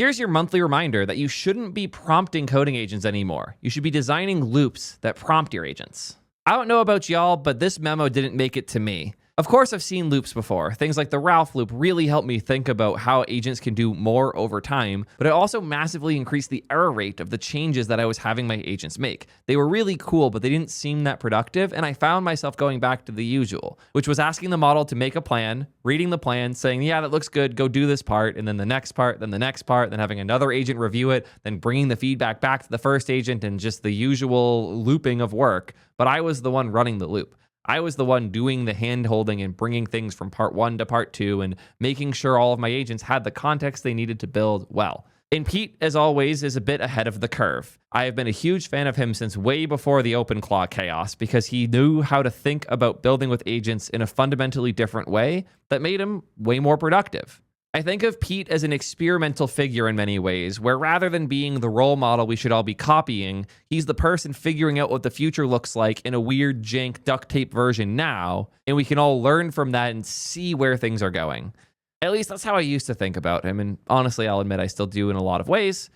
Here's your monthly reminder that you shouldn't be prompting coding agents anymore. You should be designing loops that prompt your agents. I don't know about y'all, but this memo didn't make it to me. Of course, I've seen loops before. Things like the Ralph loop really helped me think about how agents can do more over time, but it also massively increased the error rate of the changes that I was having my agents make. They were really cool, but they didn't seem that productive, and I found myself going back to the usual, which was asking the model to make a plan, reading the plan, saying, yeah, that looks good, go do this part, and then the next part, then the next part, then having another agent review it, then bringing the feedback back to the first agent, and just the usual looping of work. But I was the one running the loop. I was the one doing the hand holding and bringing things from part 1 to part 2 and making sure all of my agents had the context they needed to build well. And Pete, as always, is a bit ahead of the curve. I have been a huge fan of him since way before the OpenClaw chaos because he knew how to think about building with agents in a fundamentally different way that made him way more productive. I think of Pete as an experimental figure in many ways, where rather than being the role model we should all be copying, he's the person figuring out what the future looks like in a weird, jank, duct tape version now, and we can all learn from that and see where things are going. At least that's how I used to think about him, and honestly, I'll admit I still do in a lot of ways.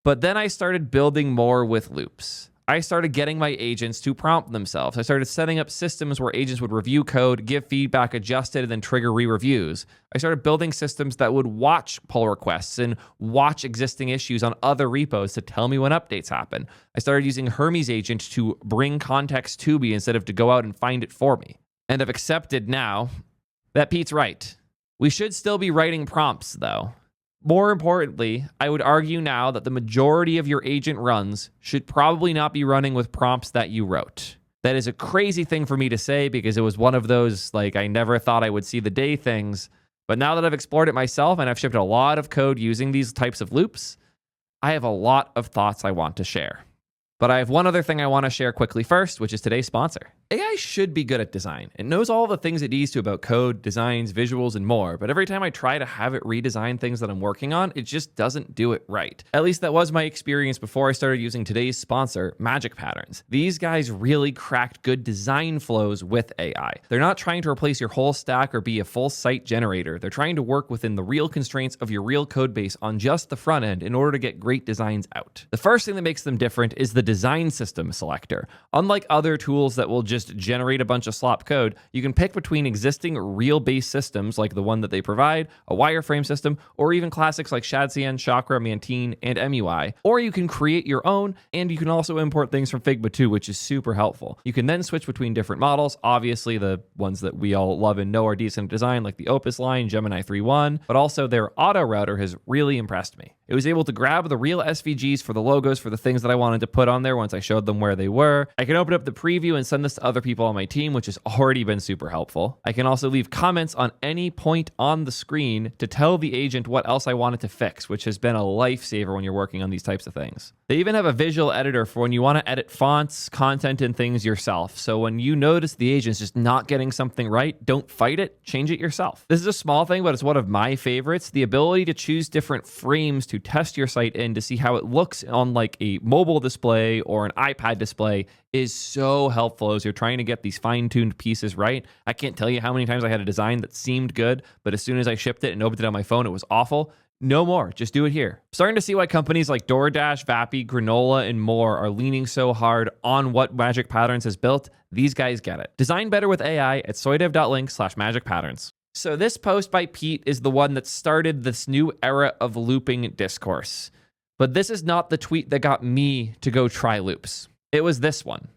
But then I started building more with loops. I started getting my agents to prompt themselves. I started setting up systems where agents would review code, give feedback, adjust it, and then trigger re-reviews. I started building systems that would watch pull requests and watch existing issues on other repos to tell me when updates happen. I started using Hermes agent to bring context to me instead of to go out and find it for me. And I've accepted now that Pete's right. We should still be writing prompts, though. More importantly, I would argue now that the majority of your agent runs should probably not be running with prompts that you wrote. That is a crazy thing for me to say because it was one of those, I never thought I would see the day things. But now that I've explored it myself and I've shipped a lot of code using these types of loops, I have a lot of thoughts I want to share. But I have one other thing I want to share quickly first, which is today's sponsor. AI should be good at design. It knows all the things it needs to about code, designs, visuals, and more, but every time I try to have it redesign things that I'm working on, it just doesn't do it right. At least that was my experience before I started using today's sponsor, Magic Patterns. These guys really cracked good design flows with AI. They're not trying to replace your whole stack or be a full site generator. They're trying to work within the real constraints of your real code base on just the front end in order to get great designs out. The first thing that makes them different is the design system selector. Unlike other tools that will just generate a bunch of slop code, you can pick between existing real-based systems like the one that they provide, a wireframe system, or even classics like Shadcn, Chakra, Mantine, and MUI. Or you can create your own, and you can also import things from Figma too, which is super helpful. You can then switch between different models, obviously the ones that we all love and know are decent design, like the Opus line, Gemini 3.1, but also their auto router has really impressed me. It was able to grab the real SVGs for the logos for the things that I wanted to put on there once I showed them where they were. I can open up the preview and send this to other people on my team, which has already been super helpful. I can also leave comments on any point on the screen to tell the agent what else I wanted to fix, which has been a lifesaver when you're working on these types of things. They even have a visual editor for when you want to edit fonts, content, and things yourself. So when you notice the agent's just not getting something right, don't fight it, change it yourself. This is a small thing, but it's one of my favorites. The ability to choose different frames to test your site in to see how it looks on like a mobile display or an iPad display is so helpful as you're trying to get these fine-tuned pieces right. I can't tell you how many times I had a design that seemed good, but as soon as I shipped it and opened it on my phone, it was awful. No more. Just do it here. Starting to see why companies like DoorDash, Vappy, Granola, and more are leaning so hard on what Magic Patterns has built. These guys get it. Design better with AI at soydev.link/magicpatterns. So this post by Pete is the one that started this new era of looping discourse. But this is not the tweet that got me to go try loops. It was this one.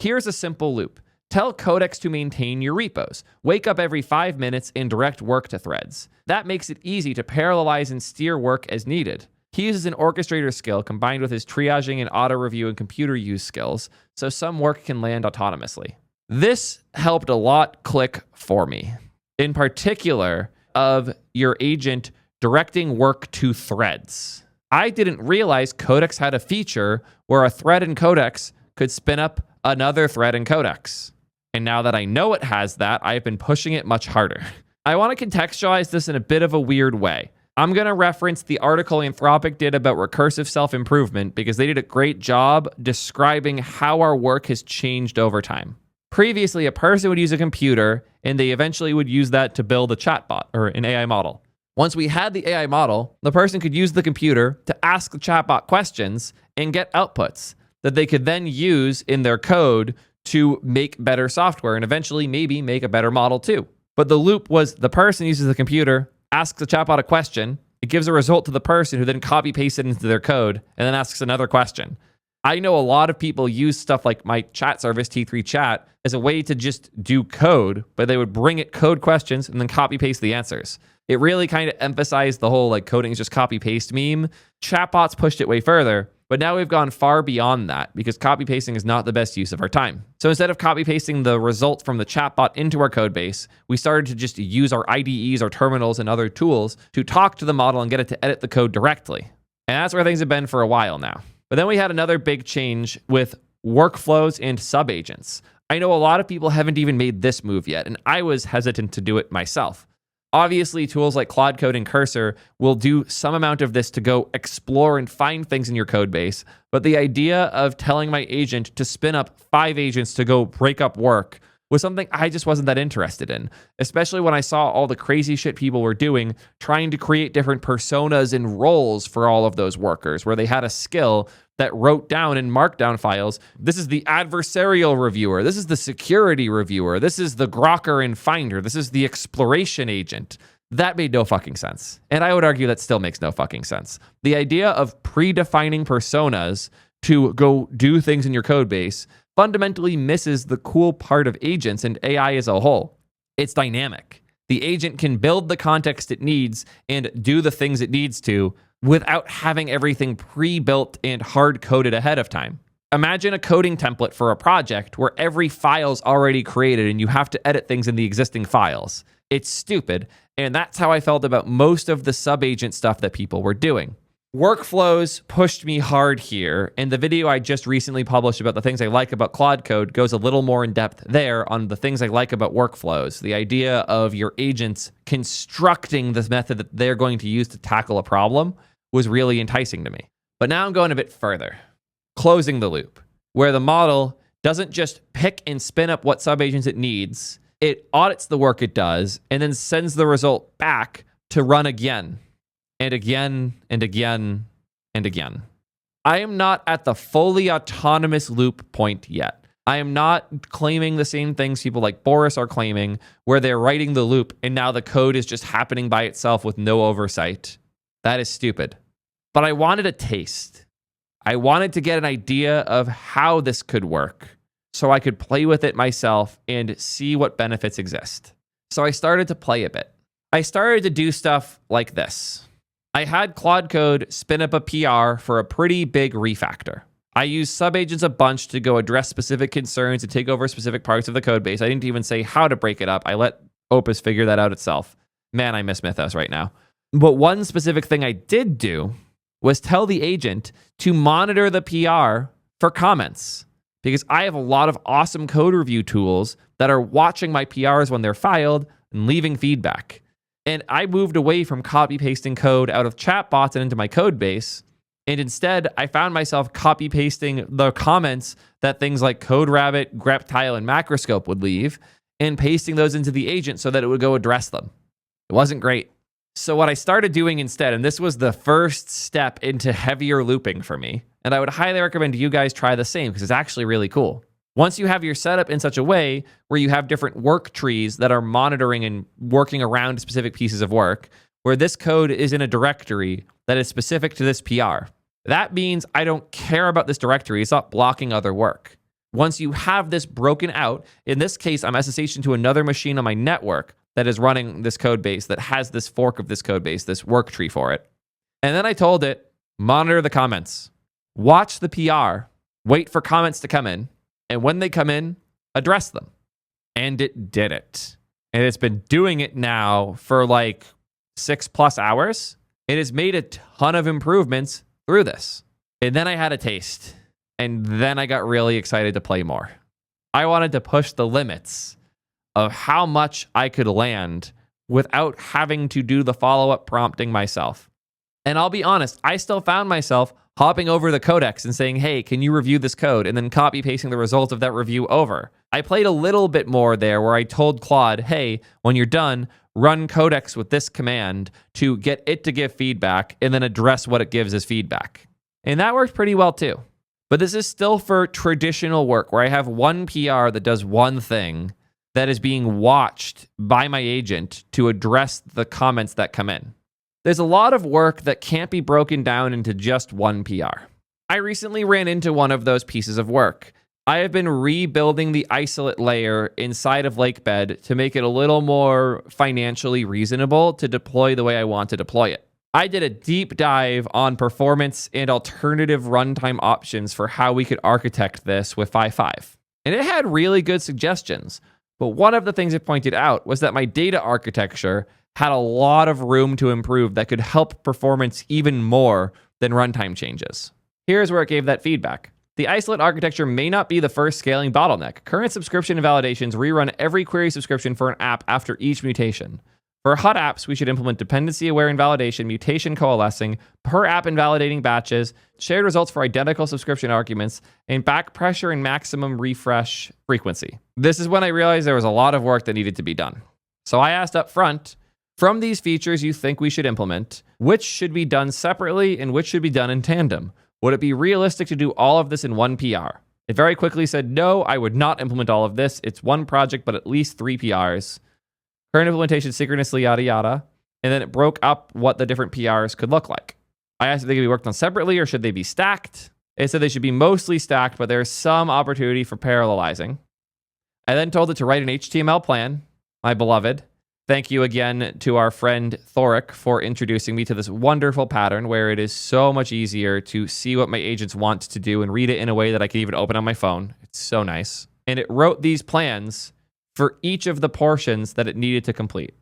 Here's a simple loop. Tell Codex to maintain your repos. Wake up every 5 minutes and direct work to threads. That makes it easy to parallelize and steer work as needed. He uses an orchestrator skill combined with his triaging and auto review and computer use skills, so some work can land autonomously. This helped a lot click for me. In particular, of your agent directing work to threads. I didn't realize Codex had a feature where a thread in Codex could spin up another thread in Codex. And now that I know it has that, I've been pushing it much harder. I want to contextualize this in a bit of a weird way. I'm going to reference the article Anthropic did about recursive self-improvement because they did a great job describing how our work has changed over time. Previously, a person would use a computer and they eventually would use that to build a chatbot or an AI model. Once we had the AI model, the person could use the computer to ask the chatbot questions and get outputs that they could then use in their code to make better software and eventually maybe make a better model too. But the loop was the person uses the computer, asks the chatbot a question, it gives a result to the person who then copy pastes it into their code and then asks another question. I know a lot of people use stuff like my chat service, T3 Chat, as a way to just do code, but they would bring it code questions and then copy paste the answers. It really kind of emphasized the whole like coding is just copy paste meme. Chatbots pushed it way further, but now we've gone far beyond that because copy pasting is not the best use of our time. So instead of copy pasting the result from the chatbot into our code base, we started to just use our IDEs, our terminals, and other tools to talk to the model and get it to edit the code directly. And that's where things have been for a while now. But then we had another big change with workflows and subagents. I know a lot of people haven't even made this move yet, and I was hesitant to do it myself. Obviously, tools like Claude Code and Cursor will do some amount of this to go explore and find things in your code base. But the idea of telling my agent to spin up 5 agents to go break up work was something I just wasn't that interested in, especially when I saw all the crazy shit people were doing, trying to create different personas and roles for all of those workers, where they had a skill that wrote down in markdown files, this is the adversarial reviewer, this is the security reviewer, this is the grokker and finder, this is the exploration agent. That made no fucking sense. And I would argue that still makes no fucking sense. The idea of predefining personas to go do things in your code base fundamentally misses the cool part of agents and AI as a whole. It's dynamic. The agent can build the context it needs and do the things it needs to without having everything pre-built and hard-coded ahead of time. Imagine a coding template for a project where every file's already created and you have to edit things in the existing files. It's stupid, and that's how I felt about most of the sub-agent stuff that people were doing. Workflows pushed me hard here, and the video I just recently published about the things I like about Claude Code goes a little more in depth there on the things I like about workflows. The idea of your agents constructing this method that they're going to use to tackle a problem was really enticing to me. But now I'm going a bit further. Closing the loop, where the model doesn't just pick and spin up what subagents it needs, it audits the work it does, and then sends the result back to run again. And again, and again, and again. I am not at the fully autonomous loop point yet. I am not claiming the same things people like Boris are claiming, where they're writing the loop and now the code is just happening by itself with no oversight. That is stupid. But I wanted a taste. I wanted to get an idea of how this could work so I could play with it myself and see what benefits exist. So I started to play a bit. I started to do stuff like this. I had Claude Code spin up a PR for a pretty big refactor. I used subagents a bunch to go address specific concerns and take over specific parts of the code base. I didn't even say how to break it up. I let Opus figure that out itself. Man, I miss Mythos right now. But one specific thing I did do was tell the agent to monitor the PR for comments, because I have a lot of awesome code review tools that are watching my PRs when they're filed and leaving feedback. And I moved away from copy pasting code out of chatbots and into my code base. And instead, I found myself copy pasting the comments that things like CodeRabbit, greptile, and Macroscope would leave and pasting those into the agent so that it would go address them. It wasn't great. So what I started doing instead, and this was the first step into heavier looping for me, and I would highly recommend you guys try the same because it's actually really cool. Once you have your setup in such a way where you have different work trees that are monitoring and working around specific pieces of work, where this code is in a directory that is specific to this PR, that means I don't care about this directory. It's not blocking other work. Once you have this broken out, in this case, I'm SSHing to another machine on my network that is running this code base that has this fork of this code base, this work tree for it. And then I told it, monitor the comments, watch the PR, wait for comments to come in, and when they come in, address them. And it did it. And it's been doing it now for like 6+ hours. It has made a ton of improvements through this. And then I had a taste. And then I got really excited to play more. I wanted to push the limits of how much I could land without having to do the follow-up prompting myself. And I'll be honest, I still found myself hopping over the codex and saying, hey, can you review this code? And then copy pasting the results of that review over. I played a little bit more there where I told Claude, hey, when you're done, run codecs with this command to get it to give feedback and then address what it gives as feedback. And that worked pretty well too. But this is still for traditional work where I have one PR that does one thing that is being watched by my agent to address the comments that come in. There's a lot of work that can't be broken down into just one PR. I recently ran into one of those pieces of work. I have been rebuilding the isolate layer inside of Lakebed to make it a little more financially reasonable to deploy the way I want to deploy it. I did a deep dive on performance and alternative runtime options for how we could architect this with 5.5. And it had really good suggestions. But one of the things it pointed out was that my data architecture had a lot of room to improve that could help performance even more than runtime changes. Here's where it gave that feedback. The isolate architecture may not be the first scaling bottleneck. Current subscription invalidations rerun every query subscription for an app after each mutation. For hot apps, we should implement dependency-aware invalidation, mutation coalescing, per-app invalidating batches, shared results for identical subscription arguments, and back pressure and maximum refresh frequency. This is when I realized there was a lot of work that needed to be done. So I asked up front, from these features you think we should implement, which should be done separately and which should be done in tandem? Would it be realistic to do all of this in one PR? It very quickly said, no, I would not implement all of this. It's one project, but at least 3 PRs. Current implementation synchronously, yada, yada. And then it broke up what the different PRs could look like. I asked if they could be worked on separately or should they be stacked. It said they should be mostly stacked, but there's some opportunity for parallelizing. I then told it to write an HTML plan, my beloved. Thank you again to our friend Thoric for introducing me to this wonderful pattern where it is so much easier to see what my agents want to do and read it in a way that I can even open on my phone. It's so nice. And it wrote these plans for each of the portions that it needed to complete.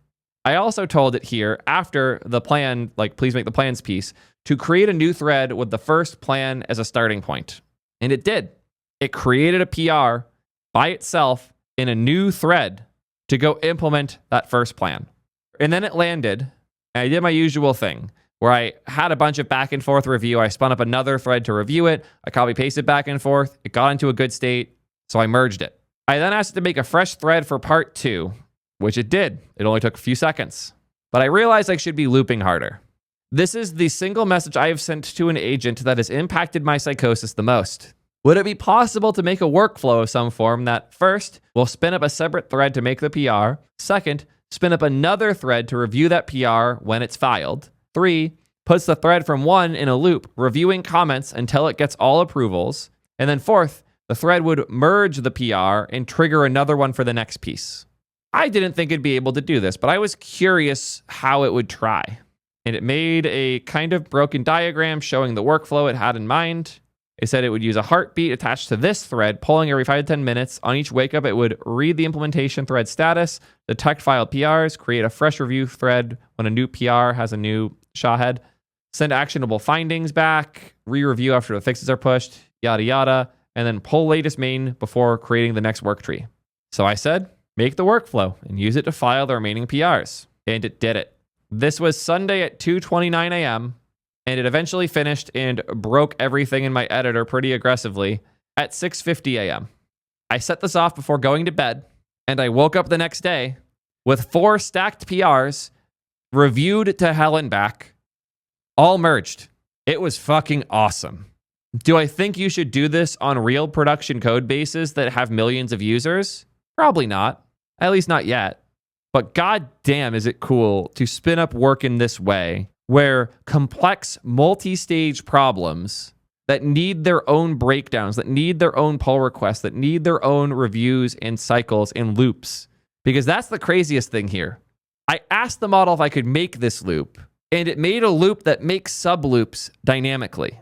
I also told it here, after the plan, like please make the plans piece, to create a new thread with the first plan as a starting point. And it did. It created a PR by itself in a new thread to go implement that first plan. And then it landed, and I did my usual thing, where I had a bunch of back and forth review. I spun up another thread to review it. I copy pasted back and forth. It got into a good state, so I merged it. I then asked it to make a fresh thread for part 2, which it did. It only took a few seconds. But I realized I should be looping harder. This is the single message I have sent to an agent that has impacted my psychosis the most. Would it be possible to make a workflow of some form that, first, will spin up a separate thread to make the PR, second, spin up another thread to review that PR when it's filed, 3, puts the thread from 1 in a loop, reviewing comments until it gets all approvals, and then 4th, the thread would merge the PR and trigger another one for the next piece. I didn't think it'd be able to do this, but I was curious how it would try. And it made a kind of broken diagram showing the workflow it had in mind. It said it would use a heartbeat attached to this thread, pulling every 5 to 10 minutes. On each wake up, it would read the implementation thread status, detect filed PRs, create a fresh review thread when a new PR has a new shawhead, send actionable findings back, re-review after the fixes are pushed, yada, yada, and then pull latest main before creating the next work tree. So I said, make the workflow and use it to file the remaining PRs. And it did it. This was Sunday at 2:29 a.m., and it eventually finished and broke everything in my editor pretty aggressively at 6:50 a.m. I set this off before going to bed, and I woke up the next day with 4 stacked PRs, reviewed to hell and back, all merged. It was fucking awesome. Do I think you should do this on real production code bases that have millions of users? Probably not, at least not yet. But goddamn, is it cool to spin up work in this way, where complex multi-stage problems that need their own breakdowns, that need their own pull requests, that need their own reviews and cycles and loops. Because that's the craziest thing here. I asked the model if I could make this loop, and it made a loop that makes subloops dynamically.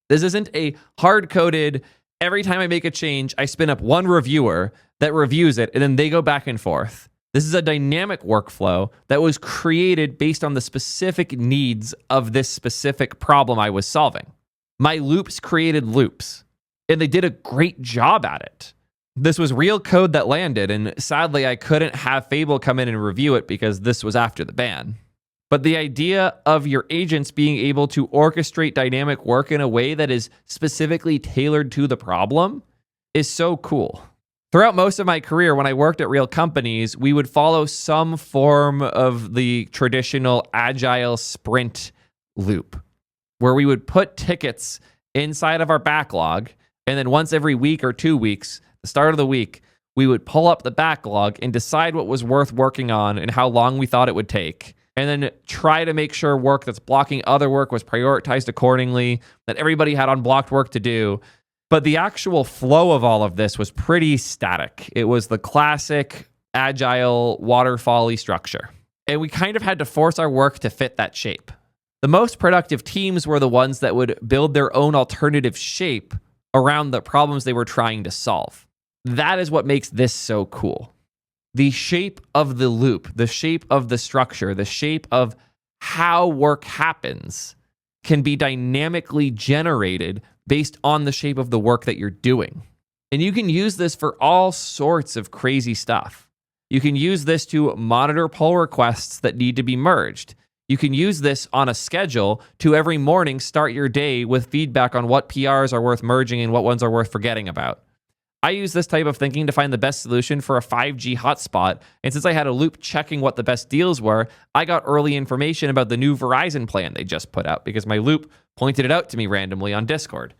This isn't a hard-coded, every time I make a change, I spin up one reviewer that reviews it, and then they go back and forth. This is a dynamic workflow that was created based on the specific needs of this specific problem I was solving. My loops created loops, and they did a great job at it. This was real code that landed, and sadly, I couldn't have Fable come in and review it because this was after the ban. But the idea of your agents being able to orchestrate dynamic work in a way that is specifically tailored to the problem is so cool. Throughout most of my career, when I worked at real companies, we would follow some form of the traditional agile sprint loop where we would put tickets inside of our backlog. And then once every week or 2 weeks, the start of the week, we would pull up the backlog and decide what was worth working on and how long we thought it would take. And then try to make sure work that's blocking other work was prioritized accordingly, that everybody had unblocked work to do. But the actual flow of all of this was pretty static. It was the classic agile waterfall-y structure. And we kind of had to force our work to fit that shape. The most productive teams were the ones that would build their own alternative shape around the problems they were trying to solve. That is what makes this so cool. The shape of the loop, the shape of the structure, the shape of how work happens can be dynamically generated based on the shape of the work that you're doing. And you can use this for all sorts of crazy stuff. You can use this to monitor pull requests that need to be merged. You can use this on a schedule to every morning start your day with feedback on what PRs are worth merging and what ones are worth forgetting about. I use this type of thinking to find the best solution for a 5G hotspot, and since I had a loop checking what the best deals were, I got early information about the new Verizon plan they just put out because my loop pointed it out to me randomly on Discord.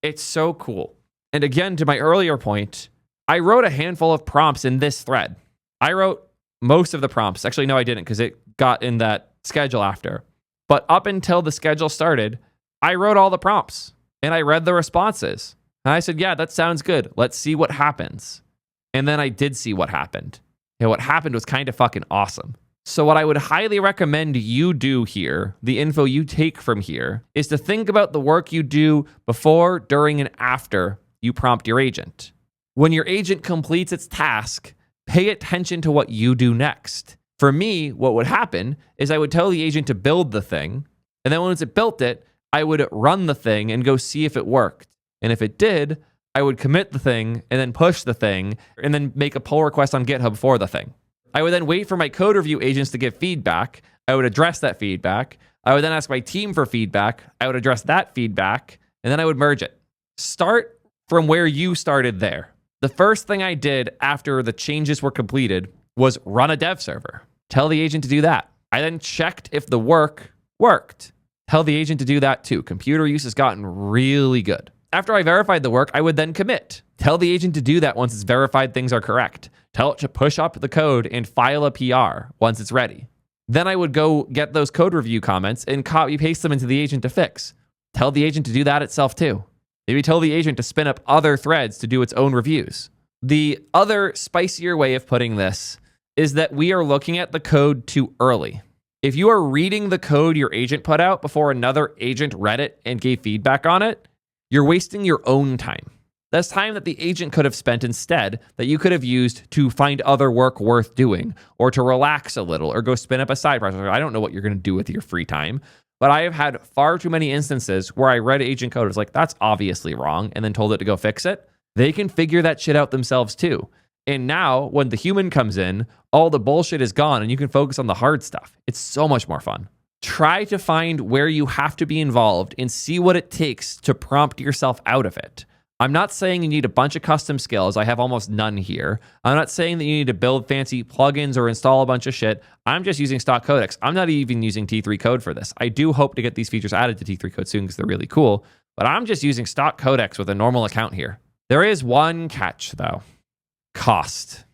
It's so cool. And again, to my earlier point, I wrote a handful of prompts in this thread. I wrote most of the prompts. Actually, no, I didn't because it got in that schedule after. But up until the schedule started, I wrote all the prompts and I read the responses. And I said, yeah, that sounds good. Let's see what happens. And then I did see what happened. And what happened was kind of fucking awesome. So what I would highly recommend you do here, the info you take from here, is to think about the work you do before, during, and after you prompt your agent. When your agent completes its task, pay attention to what you do next. For me, what would happen is I would tell the agent to build the thing. And then once it built it, I would run the thing and go see if it worked. And if it did, I would commit the thing and then push the thing and then make a pull request on GitHub for the thing. I would then wait for my code review agents to give feedback. I would address that feedback. I would then ask my team for feedback. I would address that feedback, and then I would merge it. Start from where you started there. The first thing I did after the changes were completed was run a dev server. Tell the agent to do that. I then checked if the work worked. Tell the agent to do that too. Computer use has gotten really good. After I verified the work, I would then commit. Tell the agent to do that once it's verified things are correct. Tell it to push up the code and file a PR once it's ready. Then I would go get those code review comments and copy paste them into the agent to fix. Tell the agent to do that itself too. Maybe tell the agent to spin up other threads to do its own reviews. The other spicier way of putting this is that we are looking at the code too early. If you are reading the code your agent put out before another agent read it and gave feedback on it, you're wasting your own time. That's time that the agent could have spent instead that you could have used to find other work worth doing or to relax a little or go spin up a side project. I don't know what you're going to do with your free time, but I have had far too many instances where I read agent code. It was like, that's obviously wrong, and then told it to go fix it. They can figure that shit out themselves too. And now when the human comes in, all the bullshit is gone and you can focus on the hard stuff. It's so much more fun. Try to find where you have to be involved and see what it takes to prompt yourself out of it. I'm not saying you need a bunch of custom skills. I have almost none here. I'm not saying that you need to build fancy plugins or install a bunch of shit. I'm just using stock codecs. I'm not even using T3 code for this. I do hope to get these features added to T3 code soon because they're really cool, but I'm just using stock codecs with a normal account here. There is one catch though. Cost.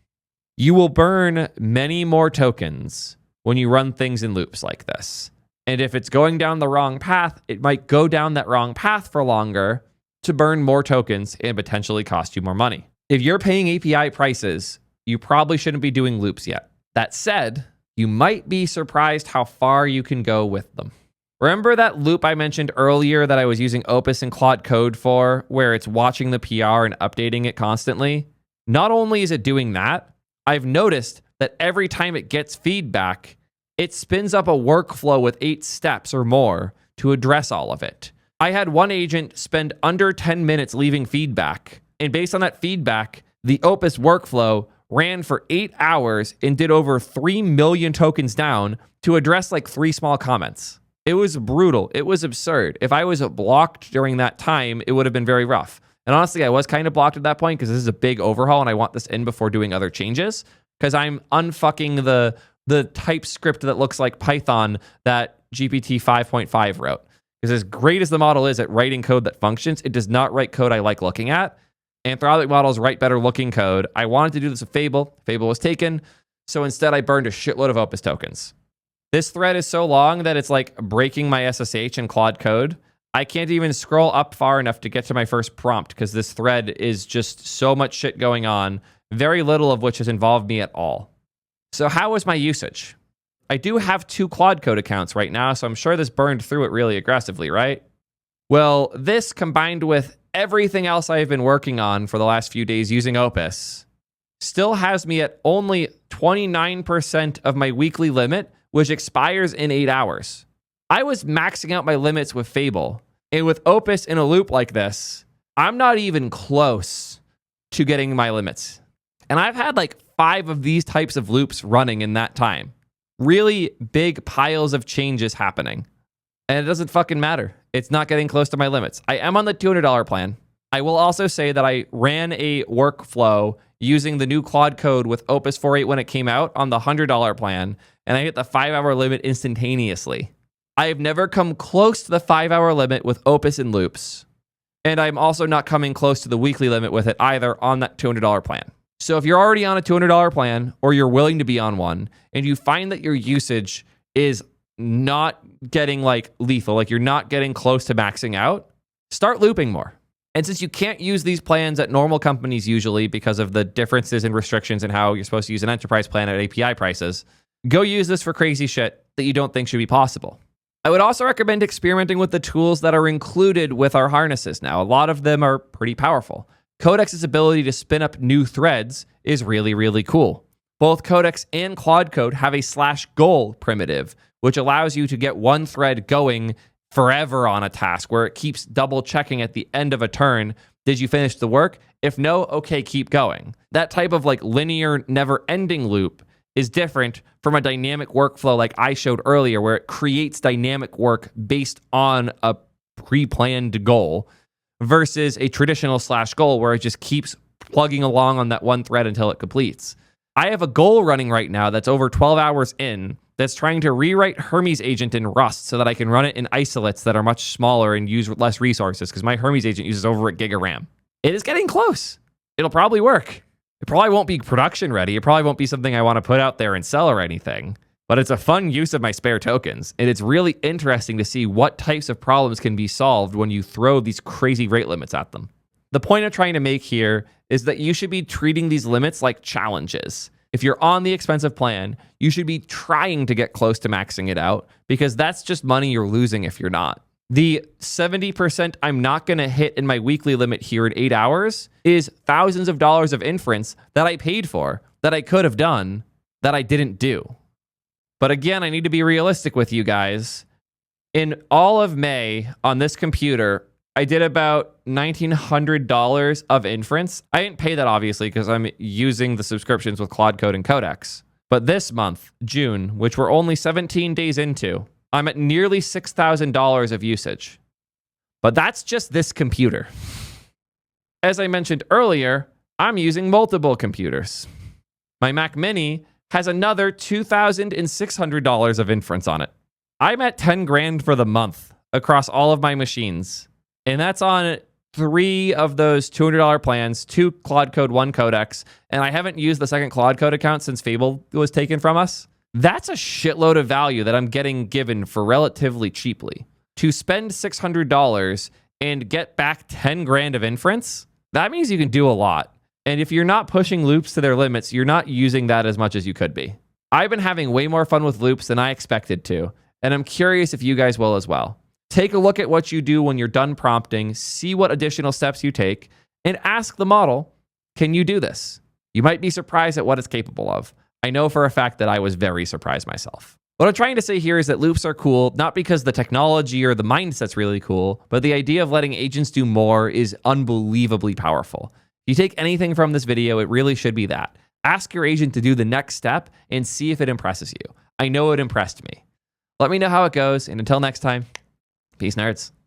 You will burn many more tokens when you run things in loops like this. And if it's going down the wrong path, it might go down that wrong path for longer to burn more tokens and potentially cost you more money. If you're paying API prices, you probably shouldn't be doing loops yet. That said, you might be surprised how far you can go with them. Remember that loop I mentioned earlier that I was using Opus and Claude Code for, where it's watching the PR and updating it constantly? Not only is it doing that, I've noticed that every time it gets feedback, it spins up a workflow with 8 steps or more to address all of it. I had one agent spend under 10 minutes leaving feedback, and based on that feedback, the Opus workflow ran for 8 hours and did over 3 million tokens down to address like 3 small comments. It was brutal. It was absurd. If I was blocked during that time, it would have been very rough. And honestly, I was kind of blocked at that point because this is a big overhaul and I want this in before doing other changes because I'm unfucking the TypeScript that looks like Python that GPT 5.5 wrote. Because as great as the model is at writing code that functions, it does not write code I like looking at. Anthropic models write better looking code. I wanted to do this with Fable. Fable was taken. So instead, I burned a shitload of Opus tokens. This thread is so long that it's like breaking my SSH in Claude Code. I can't even scroll up far enough to get to my first prompt because this thread is just so much shit going on, very little of which has involved me at all. So how was my usage? I do have 2 Claude Code accounts right now, so I'm sure this burned through it really aggressively, right? Well, this combined with everything else I've been working on for the last few days using Opus still has me at only 29% of my weekly limit, which expires in 8 hours. I was maxing out my limits with Fable, and with Opus in a loop like this, I'm not even close to getting my limits. And I've had like 5 of these types of loops running in that time. Really big piles of changes happening. And it doesn't fucking matter. It's not getting close to my limits. I am on the $200 plan. I will also say that I ran a workflow using the new Claude Code with Opus 4.8 when it came out on the $100 plan, and I hit the 5-hour limit instantaneously. I have never come close to the 5-hour limit with Opus in loops, and I'm also not coming close to the weekly limit with it either on that $200 plan. So if you're already on a $200 plan, or you're willing to be on one, and you find that your usage is not getting like lethal, like you're not getting close to maxing out, start looping more. And since you can't use these plans at normal companies usually because of the differences and restrictions in how you're supposed to use an enterprise plan at API prices, go use this for crazy shit that you don't think should be possible. I would also recommend experimenting with the tools that are included with our harnesses now. A lot of them are pretty powerful. Codex's ability to spin up new threads is really, really cool. Both Codex and Claude Code have a /goal primitive, which allows you to get one thread going forever on a task where it keeps double checking at the end of a turn. Did you finish the work? If no, okay, keep going. That type of like linear, never ending loop is different from a dynamic workflow like I showed earlier, where it creates dynamic work based on a pre-planned goal versus a traditional /goal where it just keeps plugging along on that one thread until it completes. I have a goal running right now that's over 12 hours in that's trying to rewrite Hermes agent in Rust so that I can run it in isolates that are much smaller and use less resources because my Hermes agent uses over a gig of RAM. It is getting close. It'll probably work. It probably won't be production ready. It probably won't be something I want to put out there and sell or anything, but it's a fun use of my spare tokens. And it's really interesting to see what types of problems can be solved when you throw these crazy rate limits at them. The point I'm trying to make here is that you should be treating these limits like challenges. If you're on the expensive plan, you should be trying to get close to maxing it out because that's just money you're losing if you're not. The 70% I'm not going to hit in my weekly limit here in 8 hours is thousands of dollars of inference that I paid for, that I could have done, that I didn't do. But again, I need to be realistic with you guys. In all of May on this computer, I did about $1,900 of inference. I didn't pay that obviously because I'm using the subscriptions with Claude Code and Codex. But this month, June, which we're only 17 days into, I'm at nearly $6,000 of usage. But that's just this computer. As I mentioned earlier, I'm using multiple computers. My Mac Mini has another $2,600 of inference on it. I'm at 10 grand for the month across all of my machines. And that's on 3 of those $200 plans, 2 Claude Code, 1 Codex, and I haven't used the second Claude Code account since Fable was taken from us. That's a shitload of value that I'm getting given for relatively cheaply. To spend $600 and get back 10 grand of inference, that means you can do a lot. And if you're not pushing loops to their limits, you're not using that as much as you could be. I've been having way more fun with loops than I expected to, and I'm curious if you guys will as well. Take a look at what you do when you're done prompting, see what additional steps you take, and ask the model, can you do this? You might be surprised at what it's capable of. I know for a fact that I was very surprised myself. What I'm trying to say here is that loops are cool, not because the technology or the mindset's really cool, but the idea of letting agents do more is unbelievably powerful. If you take anything from this video, it really should be that. Ask your agent to do the next step and see if it impresses you. I know it impressed me. Let me know how it goes, and until next time, peace, nerds.